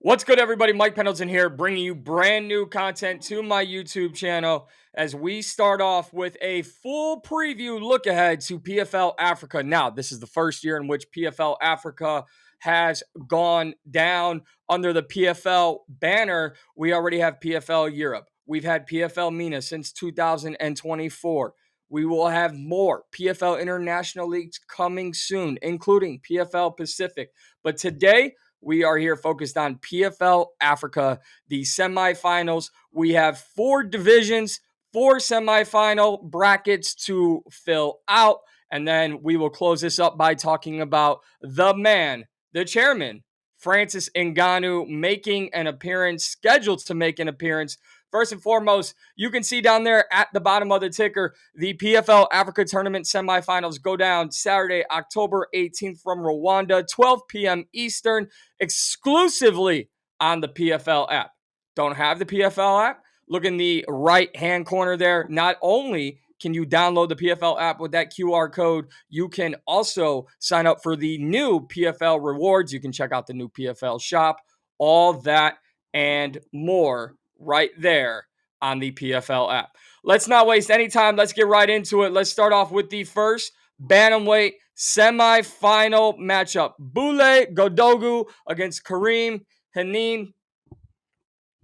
What's good, everybody? Mike Pendleton here, bringing you brand new content to my YouTube channel as we start off with a full preview look ahead to PFL Africa. Now, this is the first year in which PFL Africa has gone down under the PFL banner. We already have PFL Europe. We've had PFL MENA since 2024. We will have more PFL International Leagues coming soon, including PFL Pacific. But today, we are here focused on PFL Africa, the semifinals. We have 4 divisions, 4 semifinal brackets to fill out. And then we will close this up by talking about the man, the chairman, Francis Ngannou, making an appearance, scheduled to make an appearance. First and foremost, you can see down there at the bottom of the ticker, the PFL Africa Tournament semifinals go down Saturday, October 18th from Rwanda, 12 p.m. Eastern, exclusively on the PFL app. Don't have the PFL app? Look in the right-hand corner there. Not only can you download the PFL app with that QR code, you can also sign up for the new PFL rewards. You can check out the new PFL shop, all that and more right there on the PFL app. Let's not waste any time. Let's get right into it. Let's start off with the first Bantamweight semi-final matchup. Bule Godogu against Kareem Hanin.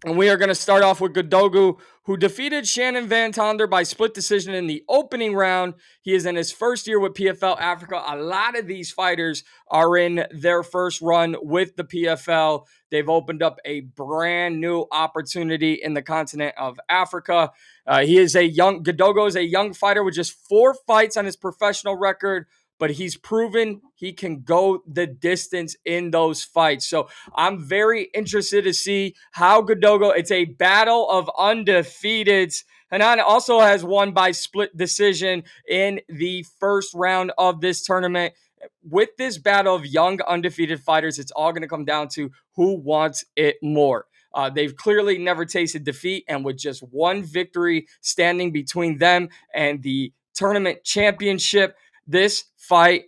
And we are going to start off with Godogu, who defeated Shannon Van Tonder by split decision in the opening round. He is in his first year with PFL Africa. A lot of these fighters are in their first run with the PFL. They've opened up a brand new opportunity in the continent of Africa. Godogu is a young fighter with just 4 fights on his professional record, but he's proven he can go the distance in those fights. So I'm very interested to see how Godogu, it's a battle of undefeateds. Hanan also has won by split decision in the first round of this tournament. With this battle of young undefeated fighters, it's all going to come down to who wants it more. They've clearly never tasted defeat, and with just one victory standing between them and the tournament championship, this fight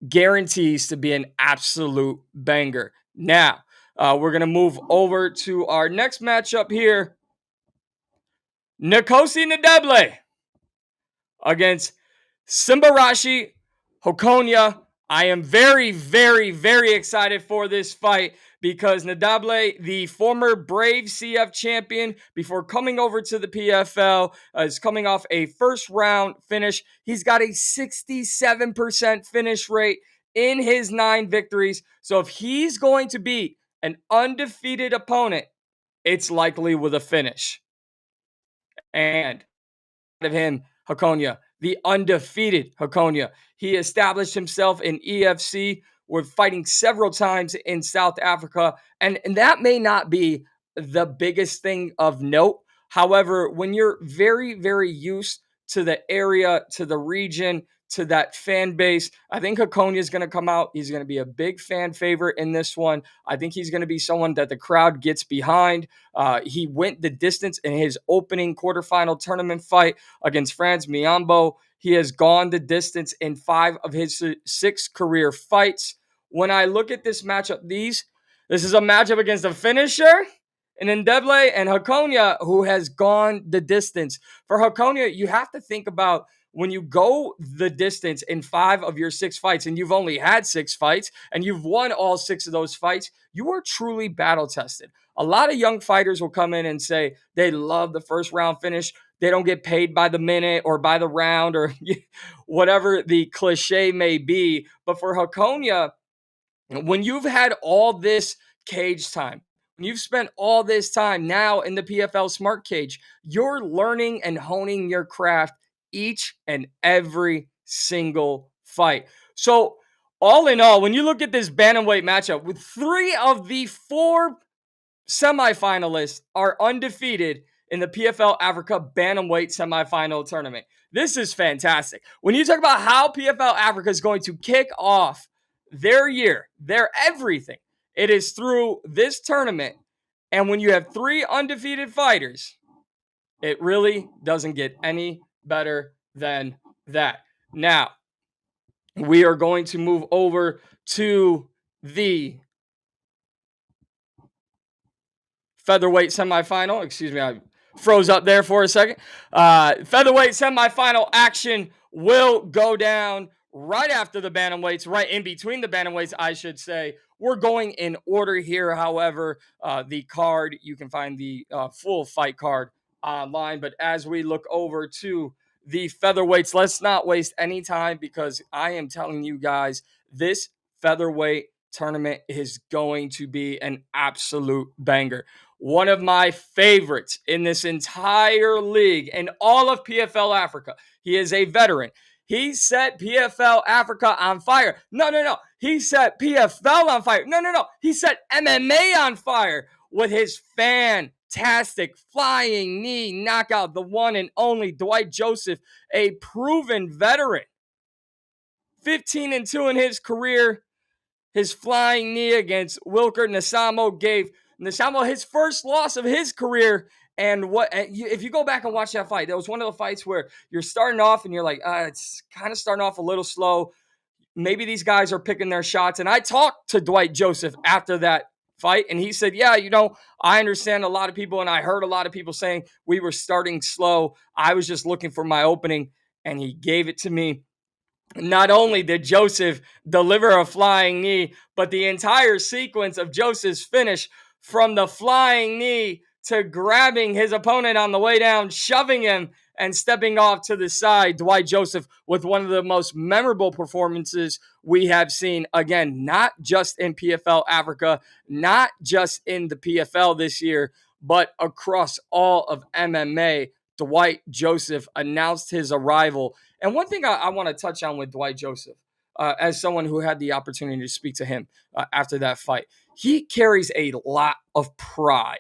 guarantees to be an absolute banger. Now, we're going to move over to our next matchup here. Nkosi Ndeble against Simbarashi Hokonya. I am very, very, very excited for this fight because Ndeble, the former Brave CF champion, before coming over to the PFL, is coming off a first round finish. He's got a 67% finish rate in his 9 victories. So if he's going to beat an undefeated opponent, it's likely with a finish. And of him, Hokonya, the undefeated Hokonya. He established himself in EFC. We're fighting several times in South Africa, and that may not be the biggest thing of note. However, when you're very, very used to the area, to the region, to that fan base, I think Hokonya is going to come out. He's going to be a big fan favorite in this one. I think he's going to be someone that the crowd gets behind. He went the distance in his opening quarterfinal tournament fight against Franz Miambo. He has gone the distance in 5 of his 6 career fights. When I look at this matchup, this is a matchup against a finisher and Ndeble and Hokonya, who has gone the distance. For Hokonya, you have to think about when you go the distance in 5 of your 6 fights, and you've only had 6 fights, and you've won all 6 of those fights, you are truly battle tested. A lot of young fighters will come in and say they love the first round finish. They don't get paid by the minute or by the round or whatever the cliche may be. But for Hokonya, when you've had all this cage time, when you've spent all this time now in the PFL Smart Cage, you're learning and honing your craft each and every single fight. So, all in all, when you look at this bantamweight matchup, with 3 of the 4 semifinalists are undefeated in the PFL Africa Bantamweight semifinal tournament. This is fantastic. When you talk about how PFL Africa is going to kick off their year, their everything, it is through this tournament. And when you have 3 undefeated fighters, it really doesn't get any better than that. Now, we are going to move over to the featherweight semifinal. Excuse me, I froze up there for a second. Featherweight semifinal action will go down right after the bantamweights, right in between the bantamweights, I should say. We're going in order here. However, the card, you can find the full fight card online. But as we look over to the featherweights, let's not waste any time because I am telling you guys, this featherweight tournament is going to be an absolute banger. One of my favorites in this entire league and all of PFL Africa. He is a veteran. He set PFL Africa on fire. No. He set PFL on fire. No. He set MMA on fire with his fantastic flying knee knockout. The one and only Dwight Joseph, a proven veteran. 15-2 in his career. His flying knee against Wilker Nsamo gave Nsamo his first loss of his career. And if you go back and watch that fight, that was one of the fights where you're starting off and you're like, it's kind of starting off a little slow. Maybe these guys are picking their shots. And I talked to Dwight Joseph after that fight, and he said, yeah, I understand a lot of people, and I heard a lot of people saying we were starting slow. I was just looking for my opening, and he gave it to me. Not only did Joseph deliver a flying knee, but the entire sequence of Joseph's finish, from the flying knee to grabbing his opponent on the way down, shoving him and stepping off to the side, Dwight Joseph with one of the most memorable performances we have seen. Again, not just in PFL Africa, not just in the PFL this year, but across all of MMA. Dwight Joseph announced his arrival. And one thing I want to touch on with Dwight Joseph, as someone who had the opportunity to speak to him after that fight, he carries a lot of pride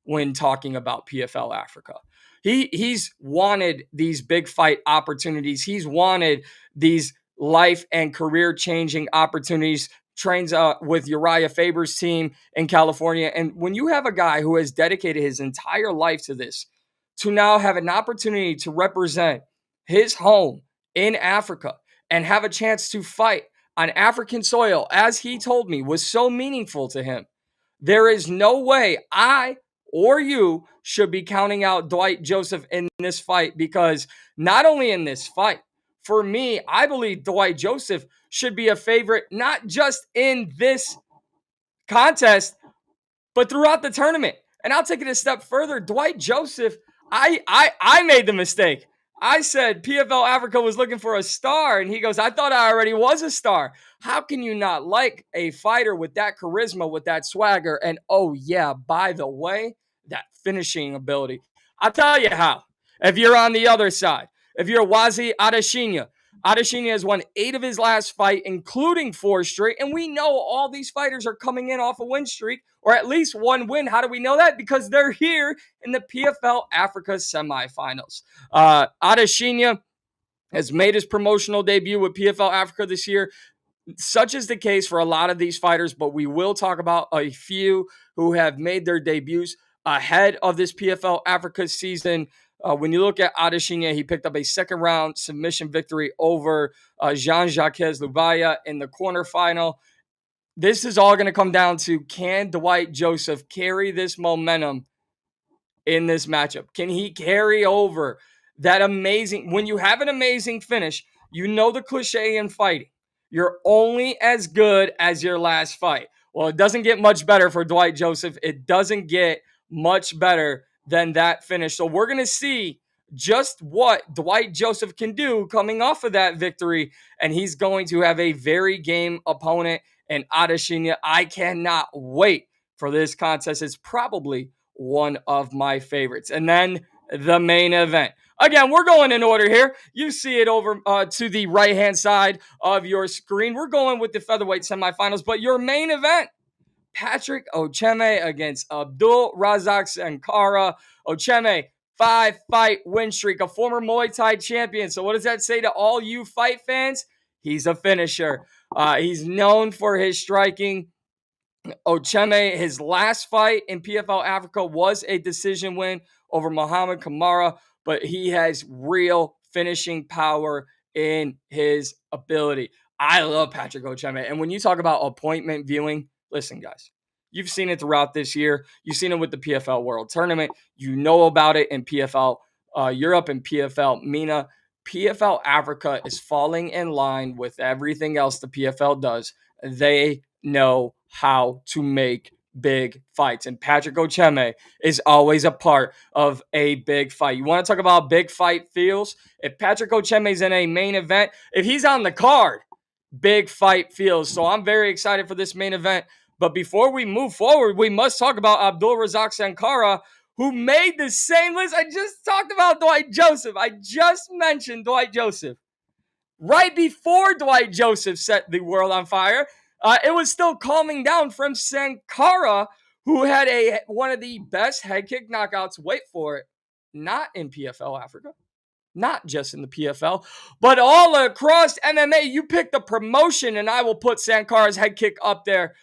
when talking about PFL Africa. He's wanted these big fight opportunities. He's wanted these life and career changing opportunities. Trains with Uriah Faber's team in California. And when you have a guy who has dedicated his entire life to this, to now have an opportunity to represent his home in Africa and have a chance to fight on African soil, as he told me, was so meaningful to him. There is no way I or you should be counting out Dwight Joseph in this fight, because not only in this fight, for me, I believe Dwight Joseph should be a favorite, not just in this contest, but throughout the tournament. And I'll take it a step further. Dwight Joseph, I made the mistake. I said PFL Africa was looking for a star, and he goes, I thought I already was a star. How can you not like a fighter with that charisma, with that swagger? And oh yeah, by the way, that finishing ability. I'll tell you how. If you're on the other side, if you're Wazi Adesanya, Adesanya has won 8 of his last fight, including 4 straight. And we know all these fighters are coming in off a win streak, or at least one win. How do we know that? Because they're here in the PFL Africa semifinals. Adesanya has made his promotional debut with PFL Africa this year. Such is the case for a lot of these fighters, but we will talk about a few who have made their debuts ahead of this PFL Africa season. When you look at Adesanya, he picked up a second-round submission victory over Jean-Jacques Lubaya in the quarterfinal. This is all going to come down to, can Dwight Joseph carry this momentum in this matchup? Can he carry over that amazing, when you have an amazing finish, you know the cliche in fighting, you're only as good as your last fight. Well, it doesn't get much better for Dwight Joseph. It doesn't get much better than that finish. So we're going to see just what Dwight Joseph can do coming off of that victory. And he's going to have a very game opponent in Adesanya. I cannot wait for this contest. It's probably one of my favorites. And then the main event. Again, we're going in order here. You see it over to the right-hand side of your screen. We're going with the featherweight semifinals, but your main event, Patrick Ocheme against Abdul Razak Sankara. Ocheme, 5-fight win streak, a former Muay Thai champion. So what does that say to all you fight fans? He's a finisher. He's known for his striking. Ocheme, his last fight in PFL Africa was a decision win over Muhammad Kamara, but he has real finishing power in his ability. I love Patrick Ocheme. And when you talk about appointment viewing, listen, guys, You've seen it throughout this year. You've seen it with the PFL World Tournament. You know about it in PFL Europe and PFL MENA. PFL Africa is falling in line with everything else the PFL does. They know how to make big fights. And Patrick Ocheme is always a part of a big fight. You want to talk about big fight feels? If Patrick Ocheme is in a main event, if he's on the card, big fight feels. So I'm very excited for this main event. But before we move forward, we must talk about Abdul Razak Sankara, who made the same list. I just talked about Dwight Joseph. I just mentioned Dwight Joseph. Right before Dwight Joseph set the world on fire, it was still calming down from Sankara, who had one of the best head kick knockouts. Wait for it. Not in PFL Africa. Not just in the PFL, but all across MMA. You pick the promotion, and I will put Sankara's head kick up there.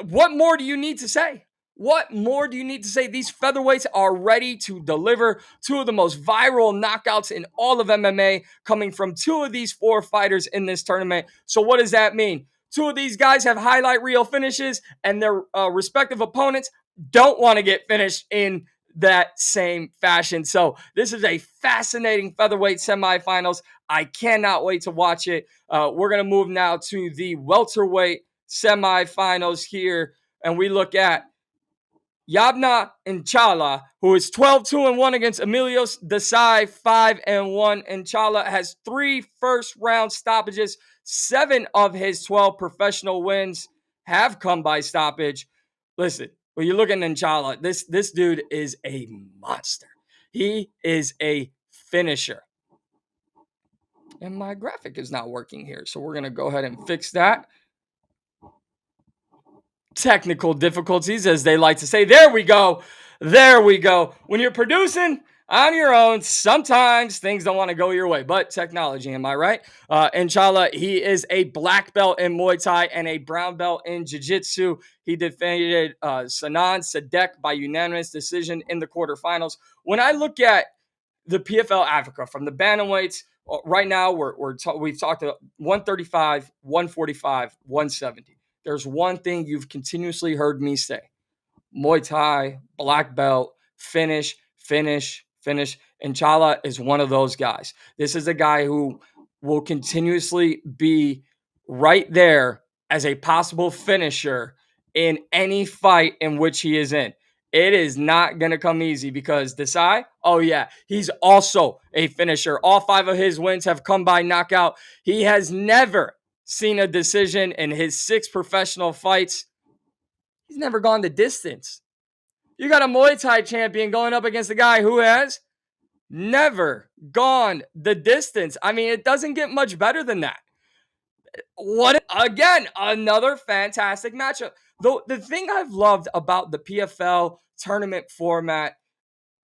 What more do you need to say? What more do you need to say? These featherweights are ready to deliver two of the most viral knockouts in all of MMA, coming from two of these four fighters in this tournament. So what does that mean? Two of these guys have highlight reel finishes, and their respective opponents don't want to get finished in that same fashion. So this is a fascinating featherweight semifinals. I cannot wait to watch it. We're going to move now to the welterweight semifinals here, and we look at Yabna Inchala, who is 12-2-1 against Emilios Desai, 5-1. Inchala has 3 first-round stoppages. 7 of his 12 professional wins have come by stoppage. Listen, when you look at Inchala, this dude is a monster. He is a finisher. And my graphic is not working here, so we're going to go ahead and fix that. Technical difficulties, as they like to say. There we go. There we go. When you're producing on your own, sometimes things don't want to go your way, but technology, am I right? Inshallah, he is a black belt in Muay Thai and a brown belt in Jiu-Jitsu. He defeated Sanan Sadek by unanimous decision in the quarterfinals. When I look at the PFL Africa from the bantamweights, right now we've talked about 135, 145, 170. There's one thing you've continuously heard me say: Muay Thai, black belt, finish, finish, finish. Inchala is one of those guys. This is a guy who will continuously be right there as a possible finisher in any fight in which he is in. It is not going to come easy because Desai, oh yeah, he's also a finisher. All 5 of his wins have come by knockout. He has never seen a decision in his 6 professional fights. He's never gone the distance. You got a Muay Thai champion going up against a guy who has never gone the distance. I mean, it doesn't get much better than that. What, again, another fantastic matchup. The thing I've loved about the PFL tournament format,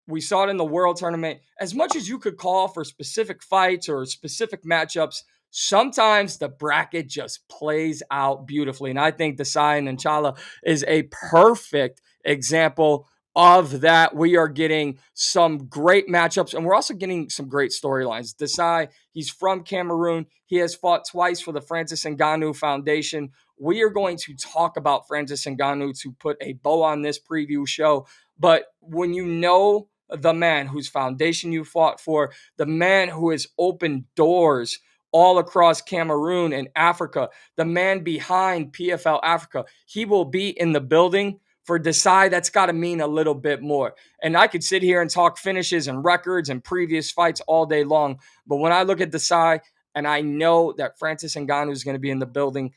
we saw it in the World Tournament, as much as you could call for specific fights or specific matchups, sometimes the bracket just plays out beautifully. And I think Desai and Inchala is a perfect example of that. We are getting some great matchups, and we're also getting some great storylines. Desai, he's from Cameroon. He has fought twice for the Francis Ngannou Foundation. We are going to talk about Francis Ngannou to put a bow on this preview show. But when you know the man whose foundation you fought for, the man who has opened doors all across Cameroon and Africa, the man behind PFL Africa, he will be in the building. For Desai, that's got to mean a little bit more. And I could sit here and talk finishes and records and previous fights all day long. But when I look at Desai and I know that Francis Ngannou is going to be in the building,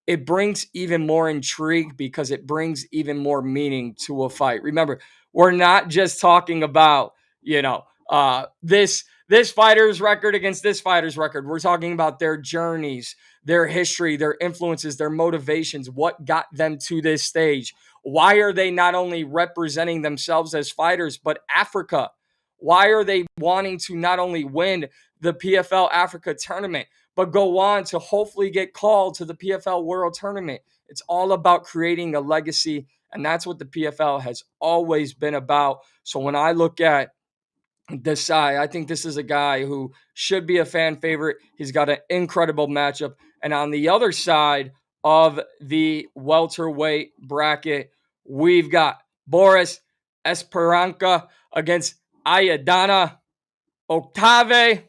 it brings even more intrigue because it brings even more meaning to a fight. Remember, we're not just talking about, this fighter's record against this fighter's record. We're talking about their journeys, their history, their influences, their motivations, what got them to this stage. Why are they not only representing themselves as fighters, but Africa? Why are they wanting to not only win the PFL Africa tournament, but go on to hopefully get called to the PFL World Tournament? It's all about creating a legacy, and that's what the PFL has always been about. So when I look at Desai, I think this is a guy who should be a fan favorite. He's got an incredible matchup. And on the other side of the welterweight bracket, we've got Boris Esperanca against Ayadana Octave.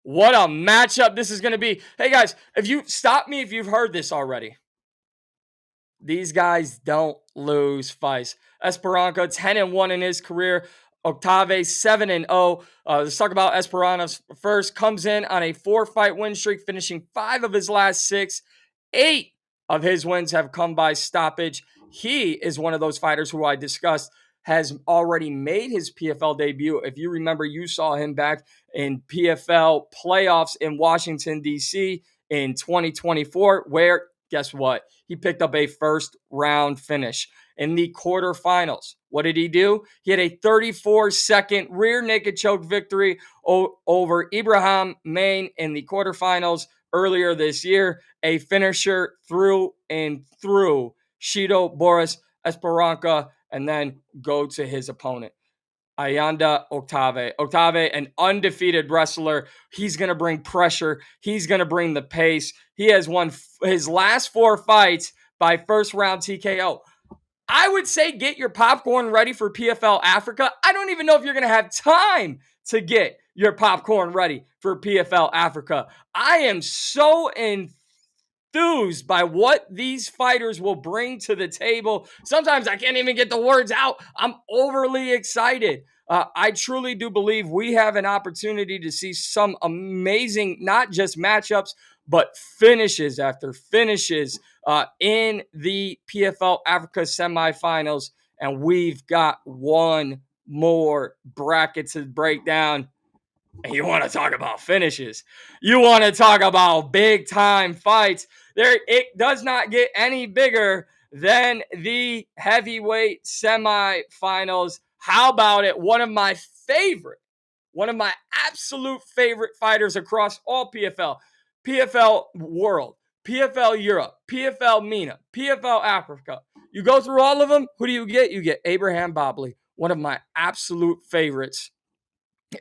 What a matchup this is going to be. Hey guys, if you stop me if you've heard this already. These guys don't lose fights. Esperanca 10-1 in his career. Octave 7-0. Let's talk about Esperanca first. Comes in on a 4-fight win streak, finishing 5 of his last 6. 8 of his wins have come by stoppage. He is one of those fighters who I discussed has already made his PFL debut. If you remember, you saw him back in PFL playoffs in Washington, D.C. in 2024, where, guess what? He picked up a first-round finish in the quarterfinals. What did he do? He had a 34-second rear naked choke victory over Ibrahim Main in the quarterfinals earlier this year. A finisher through and through Shido Boris Esperanca, and then go to his opponent, Ayanda Octave. Octave, an undefeated wrestler. He's going to bring pressure. He's going to bring the pace. He has won his last 4 fights by first round TKO. I would say get your popcorn ready for PFL Africa. I don't even know if you're going to have time to get your popcorn ready for PFL Africa. I am so enthused by what these fighters will bring to the table. Sometimes I can't even get the words out. I'm overly excited. I truly do believe we have an opportunity to see some amazing, not just matchups, but finishes after finishes in the PFL Africa semifinals. And we've got one more bracket to break down. And you want to talk about finishes. You want to talk about big time fights. It does not get any bigger than the heavyweight semifinals. How about it? One of my absolute favorite fighters across all PFL, PFL World, PFL Europe, PFL MENA, PFL Africa. You go through all of them. Who do you get? You get Abraham Bobley, one of my absolute favorites.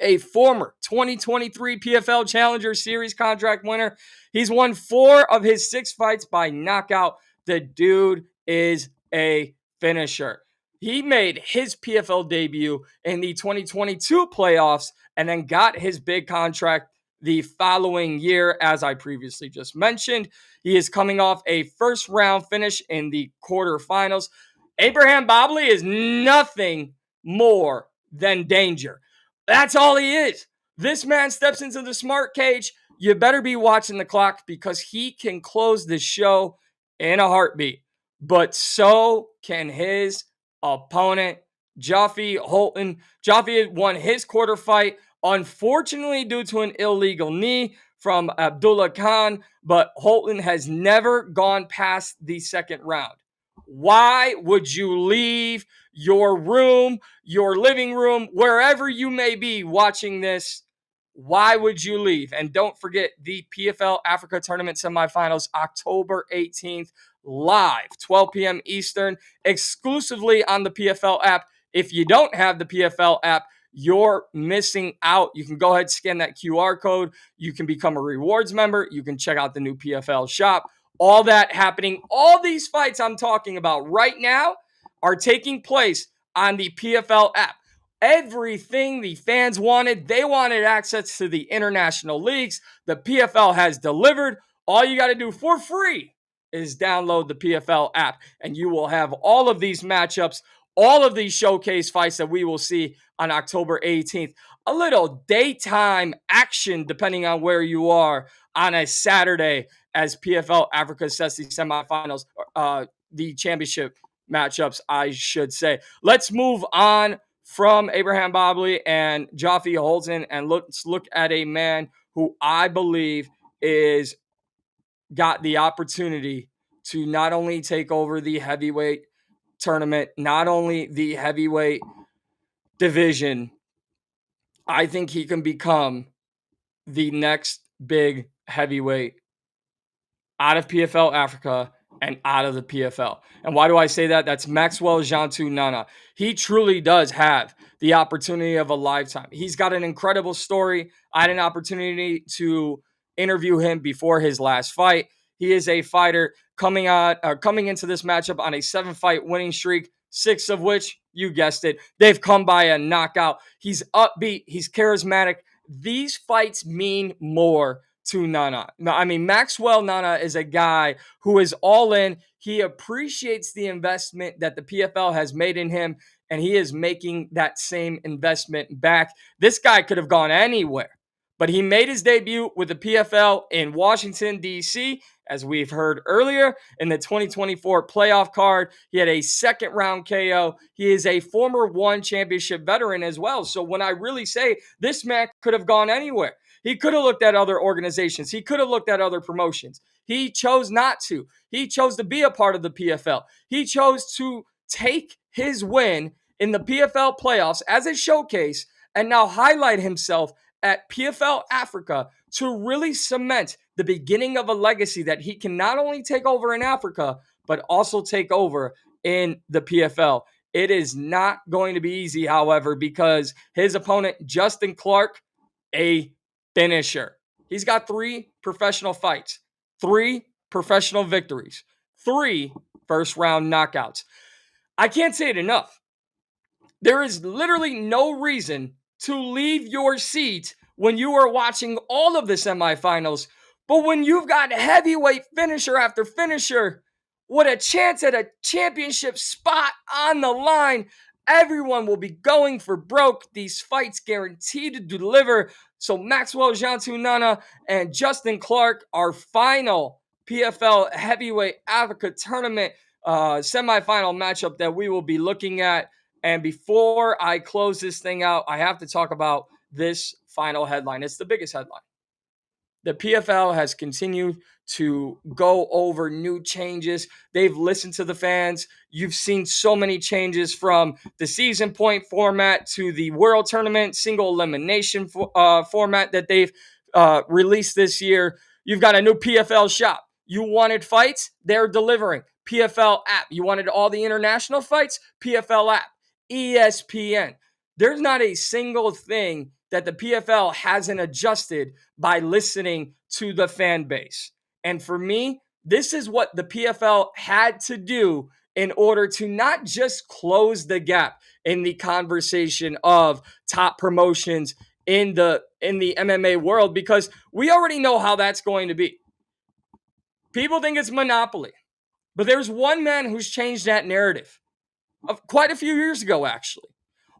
A former 2023 PFL Challenger Series contract winner. He's won 4 of his 6 fights by knockout. The dude is a finisher. He made his PFL debut in the 2022 playoffs and then got his big contract the following year, as I previously just mentioned. He is coming off a first-round finish in the quarterfinals. Abraham Bobley is nothing more than danger. That's all he is. This man steps into the smart cage. You better be watching the clock because he can close the show in a heartbeat. But so can his opponent, Jaffe Holton. Jaffe won his quarter fight, unfortunately, due to an illegal knee from Abdullah Khan, but Holton has never gone past the second round. Why would you leave your room, your living room, wherever you may be watching this? Why would you leave? And don't forget the PFL Africa Tournament semifinals, October 18th, live, 12 p.m. Eastern, exclusively on the PFL app. If you don't have the PFL app, you're missing out. You can go ahead and scan that QR code. You can become a rewards member. You can check out the new PFL shop. All that happening. All these fights I'm talking about right now are taking place on the PFL app. Everything the fans wanted, they wanted access to the international leagues. The PFL has delivered. All you got to do for free is download the PFL app, and you will have all of these matchups, all of these showcase fights that we will see on October 18th. A little daytime action, depending on where you are, on a Saturday as PFL Africa sets the semifinals, the championship matchups, I should say. Let's move on from Abraham Bobley and Jaffe Holton, and let's look at a man who I believe is got the opportunity to not only take over the heavyweight tournament, not only the heavyweight division. I think he can become the next big heavyweight out of PFL Africa and out of the PFL. And why do I say that? That's Maxwell Jantu Nana. He truly does have the opportunity of a lifetime. He's got an incredible story. I had an opportunity to interview him before his last fight. He is a fighter coming into this matchup on a 7-fight winning streak, 6 of which, you guessed it, they've come by a knockout. He's upbeat. He's charismatic. These fights mean more to Nana. I mean, Maxwell Nana is a guy who is all in. He appreciates the investment that the PFL has made in him, and he is making that same investment back. This guy could have gone anywhere, but he made his debut with the PFL in Washington, D.C., as we've heard earlier in the 2024 playoff card. He had a second round KO. He is a former one championship veteran as well. So when I really say this man could have gone anywhere, he could have looked at other organizations. He could have looked at other promotions. He chose not to. He chose to be a part of the PFL. He chose to take his win in the PFL playoffs as a showcase and now highlight himself at PFL Africa to really cement the beginning of a legacy that he can not only take over in Africa, but also take over in the PFL. It is not going to be easy, however, because his opponent, Justin Clark, a finisher. He's got 3 professional fights, 3 professional victories, 3 first-round knockouts. I can't say it enough. There is literally no reason to leave your seat when you are watching all of the semifinals. But when you've got heavyweight finisher after finisher with a chance at a championship spot on the line, everyone will be going for broke. These fights guaranteed to deliver. So Maxwell Ngannou and Justin Clark, our final PFL Heavyweight Africa Tournament semifinal matchup that we will be looking at. And before I close this thing out, I have to talk about this final headline. It's the biggest headline. The PFL has continued to go over new changes. They've listened to the fans. You've seen so many changes from the season point format to the World Tournament single elimination format that they've released this year. You've got a new PFL shop. You wanted fights? They're delivering. PFL app. You wanted all the international fights? PFL app. ESPN. There's not a single thing that the PFL hasn't adjusted by listening to the fan base. And for me, this is what the PFL had to do in order to not just close the gap in the conversation of top promotions in the MMA world, because we already know how that's going to be. People think it's monopoly, but there's one man who's changed that narrative quite a few years ago, actually.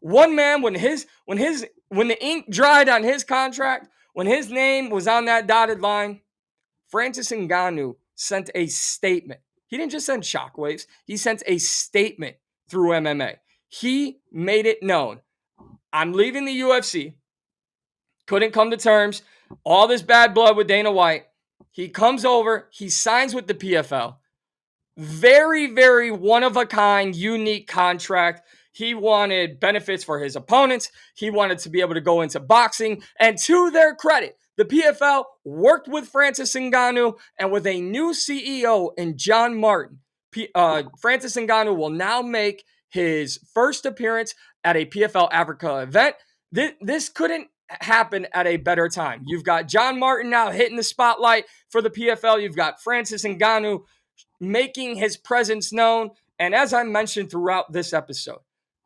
One man, when the ink dried on his contract, when his name was on that dotted line, Francis Ngannou sent a statement. He didn't just send shockwaves. He sent a statement through MMA. He made it known. I'm leaving the UFC. Couldn't come to terms. All this bad blood with Dana White. He comes over. He signs with the PFL. Very, very one-of-a-kind, unique contract. He wanted benefits for his opponents. He wanted to be able to go into boxing. And to their credit, the PFL worked with Francis Ngannou and with a new CEO in John Martin. Francis Ngannou will now make his first appearance at a PFL Africa event. This couldn't happen at a better time. You've got John Martin now hitting the spotlight for the PFL. You've got Francis Ngannou making his presence known. And as I mentioned throughout this episode,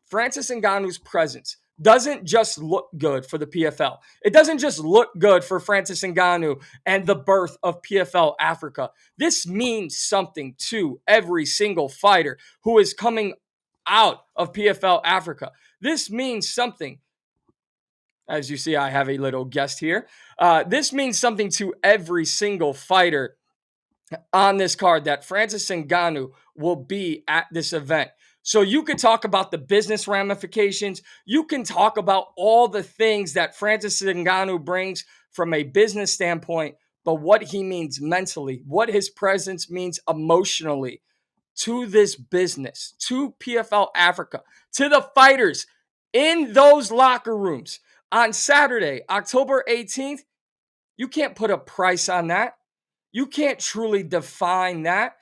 Francis Ngannou's presence doesn't just look good for the PFL. It doesn't just look good for Francis Ngannou and the birth of PFL Africa. This means something to every single fighter who is coming out of PFL Africa. This means something. As you see, I have a little guest here. This means something to every single fighter on this card that Francis Ngannou will be at this event. So you could talk about the business ramifications. You can talk about all the things that Francis Ngannou brings from a business standpoint, but what he means mentally, what his presence means emotionally to this business, to PFL Africa, to the fighters in those locker rooms on Saturday, October 18th. You can't put a price on that. You can't truly define that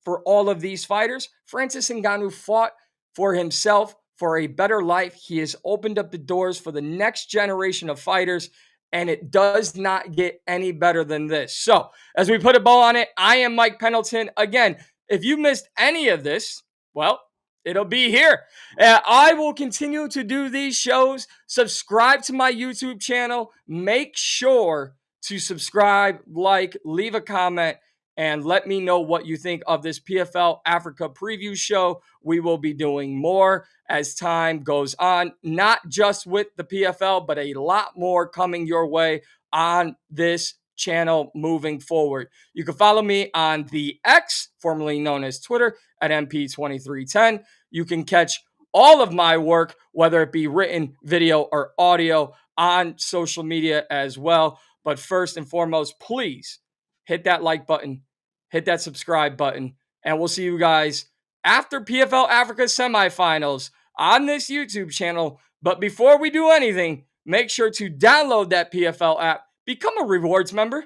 for all of these fighters. Francis Ngannou fought for himself, for a better life. He has opened up the doors for the next generation of fighters. and it does not get any better than this. So, as we put a bow on it, I am Mike Pendleton. Again, if you missed any of this, well, it'll be here. I will continue to do these shows. Subscribe to my YouTube channel. Make sure to subscribe, like, leave a comment, and let me know what you think of this PFL Africa preview show. We will be doing more as time goes on, not just with the PFL, but a lot more coming your way on this channel moving forward. You can follow me on the X, formerly known as Twitter, at MP2310. You can catch all of my work, whether it be written, video, or audio, on social media as well. But first and foremost, please hit that like button, hit that subscribe button, and we'll see you guys after PFL Africa semifinals on this YouTube channel. But before we do anything, make sure to download that PFL app, become a rewards member.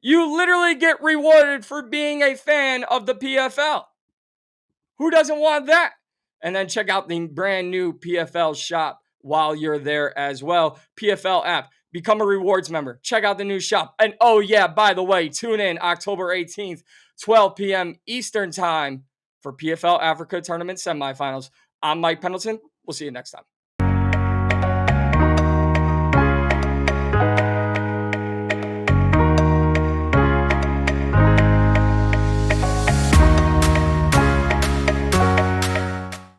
You literally get rewarded for being a fan of the PFL. Who doesn't want that? And then check out the brand new PFL shop while you're there as well. PFL app. Become a rewards member. Check out the new shop. And oh yeah, by the way, tune in October 18th, 12 p.m. Eastern time for PFL Africa Tournament semifinals. I'm Mike Pendleton. We'll see you next time.